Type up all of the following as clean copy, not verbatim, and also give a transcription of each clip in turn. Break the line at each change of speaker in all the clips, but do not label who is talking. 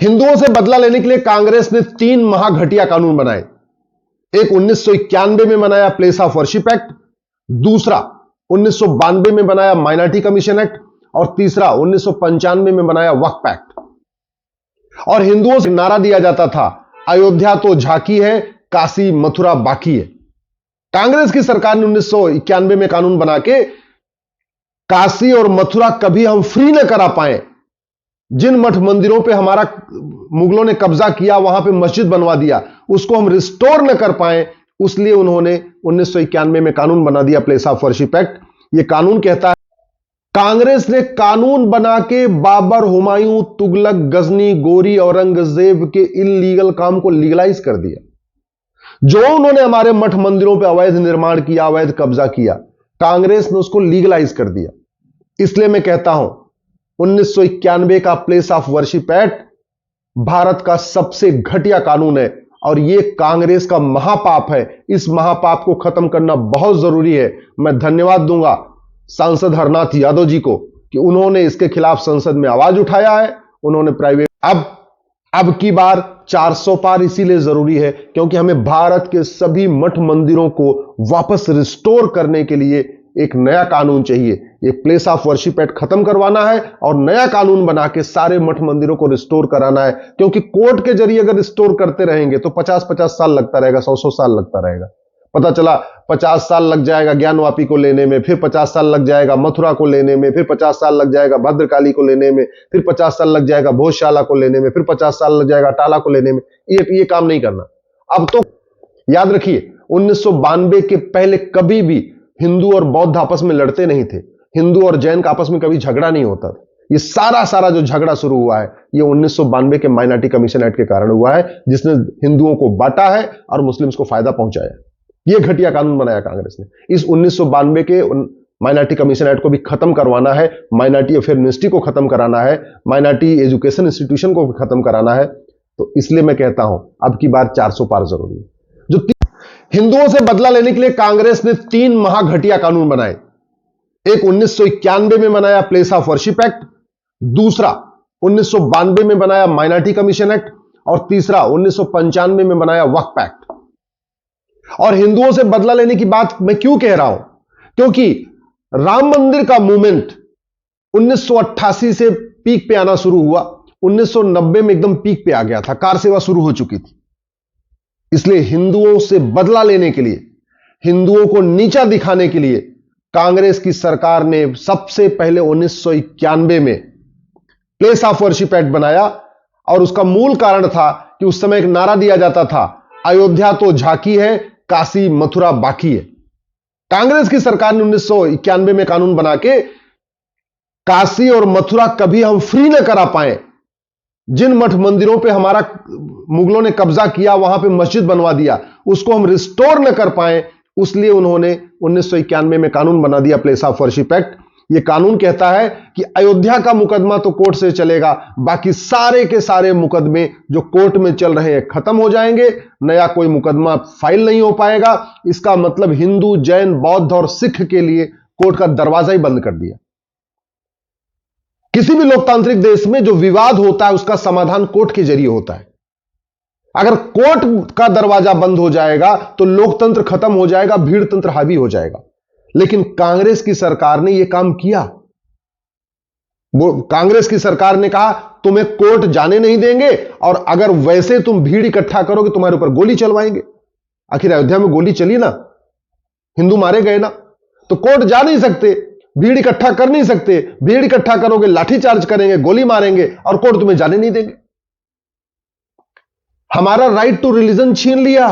हिंदुओं से बदला लेने के लिए कांग्रेस ने 3 महाघटिया कानून बनाए। एक 1991 में बनाया प्लेस ऑफ वर्शिप एक्ट, दूसरा 1992 में बनाया माइनॉरिटी कमीशन एक्ट और तीसरा 1995 में बनाया वक्फ एक्ट। और हिंदुओं से नारा दिया जाता था, अयोध्या तो झांकी है, काशी मथुरा बाकी है। कांग्रेस की सरकार ने 1991 में कानून बना के काशी और मथुरा कभी हम फ्री न करा पाए। जिन मठ मंदिरों पे हमारा मुगलों ने कब्जा किया, वहां पे मस्जिद बनवा दिया, उसको हम रिस्टोर न कर पाए, इसलिए उन्होंने 1991 में कानून बना दिया प्लेस ऑफ वर्शिप एक्ट। यह कानून कहता है, कांग्रेस ने कानून बना के बाबर, हुमायूं, तुगलक, गजनी, गोरी, औरंगजेब के इल्लीगल काम को लीगलाइज कर दिया। जो उन्होंने हमारे मठ मंदिरों पे अवैध निर्माण किया, अवैध कब्जा किया, कांग्रेस ने उसको लीगलाइज कर दिया। इसलिए मैं कहता हूं 1991 का place of worship act Bharat का सबसे घटिया कानून है और यह कांग्रेस का महापाप है। इस महापाप को खत्म करना बहुत जरूरी है। मैं धन्यवाद दूंगा सांसद हरनाथ यादव जी को कि उन्होंने इसके खिलाफ संसद में आवाज उठाया है। उन्होंने प्राइवेट अब की बार 400 पार इसीलिए जरूरी है क्योंकि हमें भारत के सभी मठ मंदिरों को वापस रिस्टोर करने के लिए एक नया कानून चाहिए। ये प्लेस ऑफ वर्शिप एक्ट खत्म करवाना है और नया कानून बना के सारे मठ मंदिरों को रिस्टोर कराना है, क्योंकि कोर्ट के जरिए अगर रिस्टोर करते रहेंगे तो 50-50 साल लगता रहेगा, 100-100 साल लगता रहेगा। पता चला 50 साल लग जाएगा ज्ञानवापी को लेने में, फिर 50 साल लग जाएगा मथुरा को लेने में, फिर 50 साल लग जाएगा भद्रकाली को लेने में, फिर 50 साल लग जाएगा भोजशाला को लेने में, फिर 50 साल लग जाएगा टाला को लेने में। ये काम नहीं करना। अब तो याद रखिए 1992 के पहले कभी भी हिंदू और बौद्ध आपस में लड़ते नहीं थे। हिंदू और जैन का आपस में कभी झगड़ा नहीं होता था। ये सारा जो झगड़ा शुरू हुआ है ये 1992 के माइनॉरिटी कमीशन एक्ट के कारण हुआ है, जिसने हिंदुओं को बांटा है और मुस्लिम्स को फायदा पहुंचाया। ये घटिया कानून बनाया कांग्रेस ने। इस 1992 के माइनॉरिटी कमीशन एक्ट को भी खत्म करवाना है, माइनॉरिटी अफेयर मिनिस्ट्री को खत्म कराना है, माइनॉरिटी एजुकेशन इंस्टीट्यूशन को खत्म कराना है। तो इसलिए मैं कहता हूं अब की बार 400 पार जरूरी है। जो हिंदुओं से बदला लेने के लिए कांग्रेस ने 3 महाघटिया कानून बनाए। एक 1991 में बनाया प्लेस ऑफ वर्शिप एक्ट, दूसरा 1992 में बनाया माइनॉरिटी कमीशन एक्ट और तीसरा 1995 में बनाया वक्फ एक्ट। और हिंदुओं से बदला लेने की बात मैं क्यों कह रहा हूं, क्योंकि राम मंदिर का मूवमेंट 1988 से पीक पे आना शुरू हुआ, 1990 में एकदम पीक पे आ गया था, कार सेवा शुरू हो चुकी थी। इसलिए हिंदुओं से बदला लेने के लिए, हिंदुओं को नीचा दिखाने के लिए कांग्रेस की सरकार ने सबसे पहले 1991 में प्लेस ऑफ वर्शिप एक्ट बनाया। और उसका मूल कारण था कि उस समय एक नारा दिया जाता था, अयोध्या तो झांकी है, काशी मथुरा बाकी है। कांग्रेस की सरकार ने 1991 में कानून बना के काशी और मथुरा कभी हम फ्री न करा पाए। जिन मठ मंदिरों पे हमारा मुगलों ने कब्जा किया, वहां पे मस्जिद बनवा दिया, उसको हम रिस्टोर न कर पाए, इसलिए उन्होंने 1991 में कानून बना दिया प्लेस ऑफ वर्शिप एक्ट। यह कानून कहता है कि अयोध्या का मुकदमा तो कोर्ट से चलेगा, बाकी सारे के सारे मुकदमे जो कोर्ट में चल रहे हैं खत्म हो जाएंगे, नया कोई मुकदमा फाइल नहीं हो पाएगा। इसका मतलब हिंदू, जैन, बौद्ध और सिख के लिए कोर्ट का दरवाजा ही बंद कर दिया। किसी भी लोकतांत्रिक देश में जो विवाद होता है उसका समाधान कोर्ट के जरिए होता है। अगर कोर्ट का दरवाजा बंद हो जाएगा तो लोकतंत्र खत्म हो जाएगा, भीड़ तंत्र हावी हो जाएगा। लेकिन कांग्रेस की सरकार ने यह काम किया। कांग्रेस की सरकार ने कहा तुम्हें कोर्ट जाने नहीं देंगे और अगर वैसे तुम भीड़ इकट्ठा करोगे तुम्हारे ऊपर गोली चलवाएंगे। आखिर अयोध्या में गोली चली ना, हिंदू मारे गए ना, तो कोर्ट जा नहीं सकते, भीड़ इकट्ठा कर नहीं सकते। भीड़ इकट्ठा करोगे लाठीचार्ज करेंगे, गोली मारेंगे और कोर्ट तुम्हें जाने नहीं देंगे। हमारा राइट टू रिलीजन छीन लिया,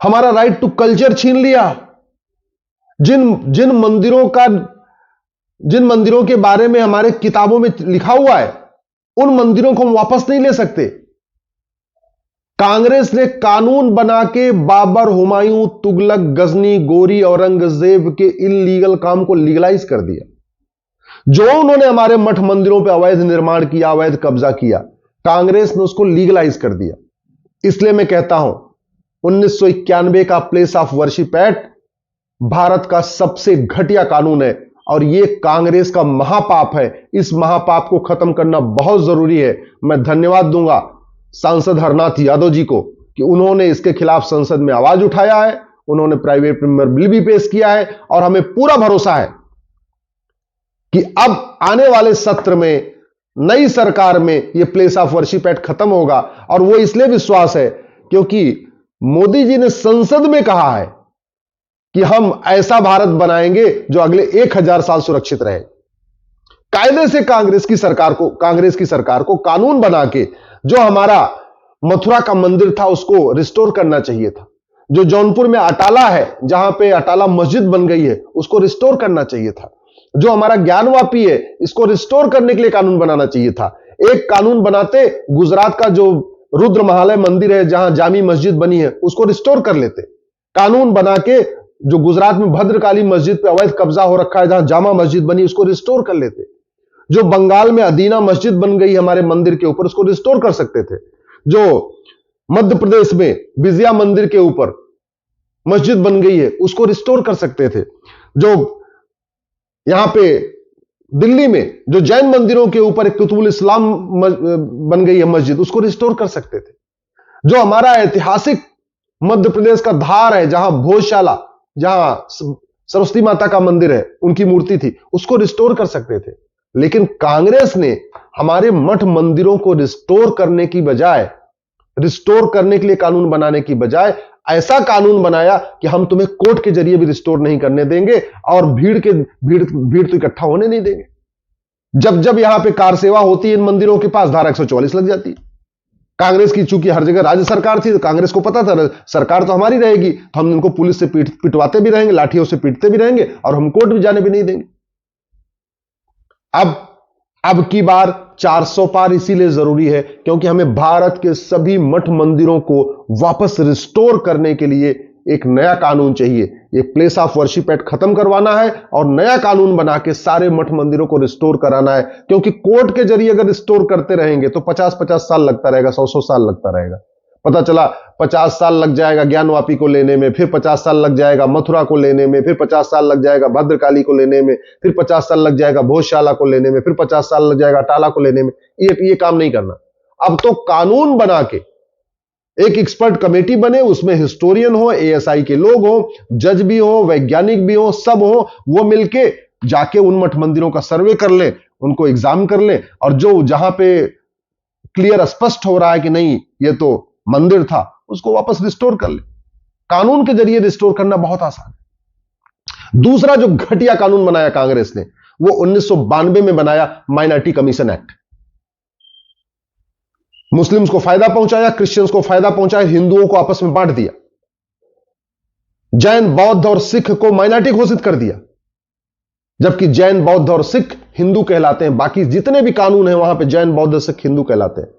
हमारा राइट टू कल्चर छीन लिया। जिन मंदिरों के बारे में हमारे किताबों में लिखा हुआ है, उन मंदिरों को हम वापस नहीं ले सकते। कांग्रेस ने कानून बना के बाबर, हुमायूं, तुगलक, गजनी, गोरी, औरंगजेब के इल्लीगल काम को लीगलाइज कर दिया। जो उन्होंने हमारे मठ मंदिरों पर अवैध निर्माण किया, अवैध कब्जा किया, कांग्रेस ने उसको लीगलाइज कर दिया। इसलिए मैं कहता हूं 1991 का place of worship act Bharat का सबसे घटिया कानून है और ये कांग्रेस का महापाप है। इस महापाप को खत्म करना बहुत जरूरी है। मैं धन्यवाद दूंगा सांसद हरनाथ यादव जी को कि उन्होंने इसके खिलाफ संसद में आवाज उठाया है, उन्होंने प्राइवेट मेंबर बिल भी पेश किया है और हमें पूरा भरोसा है कि अब आने वाले सत्र में नई सरकार में यह प्लेस ऑफ वर्शिप एक्ट खत्म होगा। और वो इसलिए विश्वास है क्योंकि मोदी जी ने संसद में कहा है कि हम ऐसा भारत बनाएंगे जो अगले 1000 साल सुरक्षित रहे। कायदे से कांग्रेस की सरकार को कानून बना के जो हमारा मथुरा का मंदिर था उसको रिस्टोर करना चाहिए था। जो जौनपुर में अटाला है, जहां पे अटाला मस्जिद बन गई है, उसको रिस्टोर करना चाहिए था। जो हमारा ज्ञानवापी है, इसको रिस्टोर करने के लिए कानून बनाना चाहिए था। एक कानून बनाते, गुजरात का जो रुद्र महालय मंदिर है जहां जामी मस्जिद बनी है, उसको रिस्टोर कर लेते। कानून बना के जो गुजरात में भद्रकाली मस्जिद पे अवैध कब्जा हो रखा है, जहां जामा मस्जिद बनी, उसको रिस्टोर कर लेते। जो बंगाल में अदीना मस्जिद बन गई हमारे मंदिर के ऊपर, उसको रिस्टोर कर सकते थे। जो मध्य प्रदेश में विजया मंदिर के ऊपर मस्जिद बन गई है, उसको रिस्टोर कर सकते थे। जो यहां पे दिल्ली में जो जैन मंदिरों के ऊपर एक कुतुबुल इस्लाम बन गई है मस्जिद, उसको रिस्टोर कर सकते थे। जो हमारा ऐतिहासिक मध्य प्रदेश का धार है, जहां भोजशाला, जहां सरस्वती माता का मंदिर है, उनकी मूर्ति थी, उसको रिस्टोर कर सकते थे। लेकिन कांग्रेस ने हमारे मठ मंदिरों को रिस्टोर करने की बजाय, रिस्टोर करने के लिए कानून बनाने की बजाय ऐसा कानून बनाया कि हम तुम्हें कोर्ट के जरिए भी रिस्टोर नहीं करने देंगे और भीड़ तो इकट्ठा होने नहीं देंगे। जब जब यहां पे कार सेवा होती है इन मंदिरों के पास, धारा 144 लग जाती है। कांग्रेस की चूंकि हर जगह राज्य सरकार थी, तो कांग्रेस को पता था सरकार तो हमारी रहेगी, तो हम इनको पुलिस से पिटवाते भी रहेंगे, लाठियों से पीटते भी रहेंगे और हम कोर्ट भी जाने भी नहीं देंगे। अब की बार 400 पार इसीलिए जरूरी है क्योंकि हमें भारत के सभी मठ मंदिरों को वापस रिस्टोर करने के लिए एक नया कानून चाहिए। ये प्लेस ऑफ वर्शिप एक्ट खत्म करवाना है और नया कानून बना के सारे मठ मंदिरों को रिस्टोर कराना है। क्योंकि कोर्ट के जरिए अगर रिस्टोर करते रहेंगे तो 50-50 साल लगता रहेगा, 100-100 साल लगता रहेगा। पता चला 50 साल लग जाएगा ज्ञानवापी को लेने में, फिर 50 साल लग जाएगा मथुरा को लेने में, फिर 50 साल लग जाएगा भद्रकाली को लेने में, फिर 50 साल लग जाएगा भोजशाला को लेने में, फिर 50 साल लग जाएगा अटाला को लेने में। ये काम नहीं करना। अब तो कानून बना के एक एक्सपर्ट कमेटी बने, उसमें हिस्टोरियन हो, एएसआई के लोग हो, जज भी हो, वैज्ञानिक भी हो, सब हो, वो मिलके जाके उन मठ मंदिरों का सर्वे कर ले, उनको एग्जाम कर ले और जो जहां पे क्लियर स्पष्ट हो रहा है कि नहीं ये तो मंदिर था, उसको वापस रिस्टोर कर ले। कानून के जरिए रिस्टोर करना बहुत आसान है। दूसरा जो घटिया कानून बनाया कांग्रेस ने, वो 1992 में बनाया माइनॉरिटी कमीशन एक्ट। मुस्लिम्स को फायदा पहुंचाया, क्रिश्चियंस को फायदा पहुंचाया, हिंदुओं को आपस में बांट दिया। जैन, बौद्ध और सिख को माइनॉरिटी घोषित कर दिया, जबकि जैन, बौद्ध और सिख हिंदू कहलाते हैं। बाकी जितने भी कानून हैं वहां पे जैन, बौद्ध, सिख हिंदू कहलाते हैं।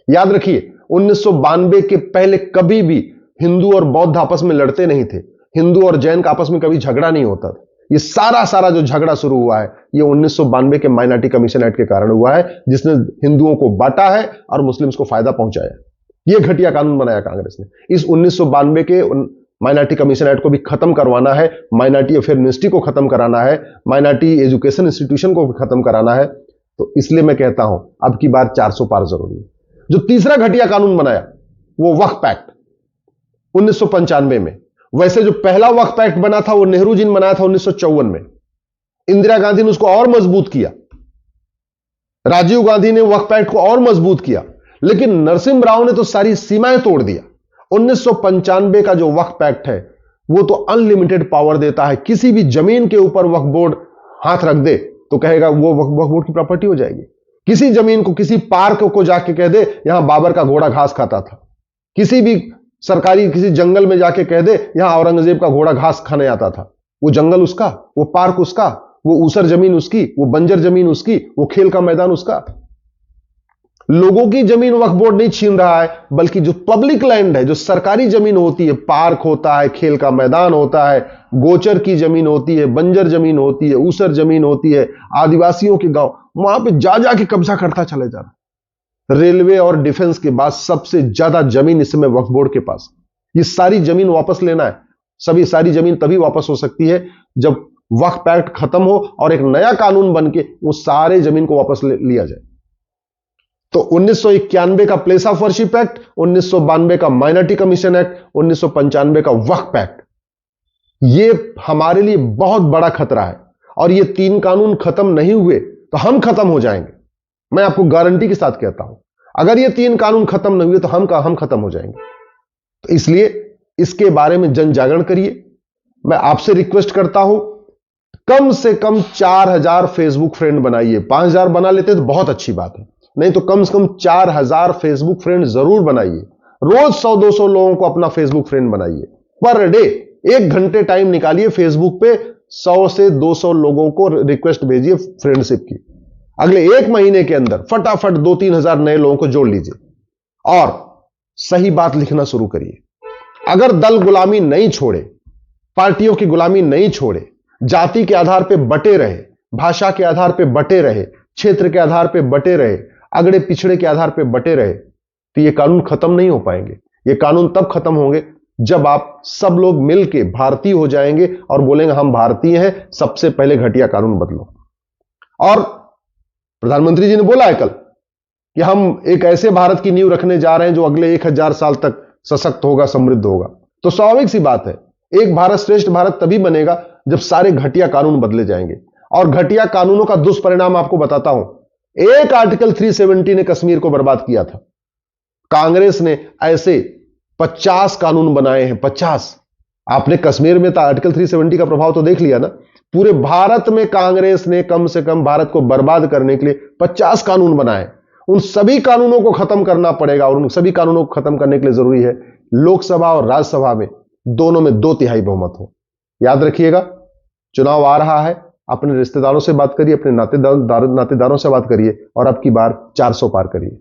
याद रखिए 1992 के पहले कभी भी हिंदू और बौद्ध आपस में लड़ते नहीं थे, हिंदू और जैन का आपस में कभी झगड़ा नहीं होता था। ये सारा जो झगड़ा शुरू हुआ है ये 1992 के माइनॉरिटी कमीशन एक्ट के कारण हुआ है, जिसने हिंदुओं को बांटा है और मुस्लिम्स को फायदा पहुंचाया। ये घटिया कानून बनाया कांग्रेस ने। इस 1992 के माइनॉरिटी कमीशन एक्ट को भी खत्म करवाना है, माइनॉरिटी अफेयर मिनिस्ट्री को खत्म कराना है, माइनॉरिटी एजुकेशन इंस्टीट्यूशन को खत्म कराना है। तो इसलिए मैं कहता हूं अब की बार 400 पार जरूरी है। जो तीसरा घटिया कानून बनाया वो वक्फ एक्ट 1995 में। वैसे जो पहला वक्फ एक्ट बना था वो नेहरू जी ने बनाया था 1954 में। इंदिरा गांधी ने उसको और मजबूत किया, राजीव गांधी ने वक्फ एक्ट को और मजबूत किया, लेकिन नरसिम्हा राव ने तो सारी सीमाएं तोड़ दिया। 1995 का जो वक्फ एक्ट है वो तो अनलिमिटेड पावर देता है। किसी भी जमीन के ऊपर वक्फ बोर्ड हाथ रख दे तो कहेगा वो वक्फ बोर्ड की प्रॉपर्टी हो जाएगी। किसी जमीन को, किसी पार्क को जाके कह दे यहां बाबर का घोड़ा घास खाता था, किसी भी सरकारी किसी जंगल में जाके कह दे यहां औरंगजेब का घोड़ा घास खाने आता था, वो जंगल उसका, वो पार्क उसका, वो ऊसर जमीन उसकी, वो बंजर जमीन उसकी, वो खेल का मैदान उसका। लोगों की जमीन वक्फ बोर्ड नहीं छीन रहा है, बल्कि जो पब्लिक लैंड है, जो सरकारी जमीन होती है, पार्क होता है, खेल का मैदान होता है, गोचर की जमीन होती है, बंजर जमीन होती है, ऊसर जमीन होती है, आदिवासियों के गांव, वहां पे जा जाके कब्जा करता चले जा रहा। रेलवे और डिफेंस के बाद सबसे ज्यादा जमीन इस समय वक्फ बोर्ड के पास। ये सारी जमीन वापस लेना है। सारी जमीन तभी वापस हो सकती है जब वक्फ एक्ट खत्म हो और एक नया कानून बन के वो सारे जमीन को वापस लिया जाए। तो 1991 का प्लेस ऑफ वर्शिप एक्ट, 1992 का माइनॉरिटी कमीशन एक्ट, 1995 का वक्फ एक्ट, ये हमारे लिए बहुत बड़ा खतरा है। और ये तीन कानून खत्म नहीं हुए तो हम खत्म हो जाएंगे। मैं आपको गारंटी के साथ कहता हूं, अगर ये तीन कानून खत्म नहीं हुए तो हम खत्म हो जाएंगे। तो इसलिए इसके बारे में जन जागरण करिए। मैं आपसे रिक्वेस्ट करता हूं, कम से कम 4000 फेसबुक फ्रेंड बनाइए। 5000 बना लेते तो बहुत अच्छी बात है, नहीं तो कम से कम 4000 फेसबुक फ्रेंड जरूर बनाइए। रोज 100-200 लोगों को अपना फेसबुक फ्रेंड बनाइए। पर डे 1 घंटे टाइम निकालिए, फेसबुक पे 100 से 200 लोगों को रिक्वेस्ट भेजिए फ्रेंडशिप की। अगले 1 महीने के अंदर फटाफट 2-3 हजार नए लोगों को जोड़ लीजिए और सही बात लिखना शुरू करिए। अगर दल गुलामी नहीं छोड़े, पार्टियों की गुलामी नहीं छोड़े, जाति के आधार पर बटे रहे, भाषा के आधार पर बटे रहे, क्षेत्र के आधार पर बटे रहे, अगड़े पिछड़े के आधार पर बटे रहे, तो ये कानून खत्म नहीं हो पाएंगे। ये कानून तब खत्म होंगे जब आप सब लोग मिलके भारतीय हो जाएंगे और बोलेंगे हम भारतीय हैं, सबसे पहले घटिया कानून बदलो। और प्रधानमंत्री जी ने बोला है कल कि हम एक ऐसे भारत की नींव रखने जा रहे हैं जो अगले 1000 साल तक सशक्त होगा, समृद्ध होगा। तो स्वाभाविक सी बात है, एक भारत श्रेष्ठ भारत तभी बनेगा जब सारे घटिया कानून बदले जाएंगे। और घटिया कानूनों का दुष्परिणाम आपको बताता हूं। एक आर्टिकल 370 ने कश्मीर को बर्बाद किया था। कांग्रेस ने ऐसे 50 कानून बनाए हैं, 50। आपने कश्मीर में तो आर्टिकल 370 का प्रभाव तो देख लिया ना। पूरे भारत में कांग्रेस ने कम से कम भारत को बर्बाद करने के लिए 50 कानून बनाए। उन सभी कानूनों को खत्म करना पड़ेगा और उन सभी कानूनों को खत्म करने के लिए जरूरी है लोकसभा और राज्यसभा में दोनों में 2/3 बहुमत हो। याद रखिएगा, चुनाव आ रहा है। अपने रिश्तेदारों से बात करिए, अपने नातेदारों से बात करिए और अब की बार 400 पार करिए।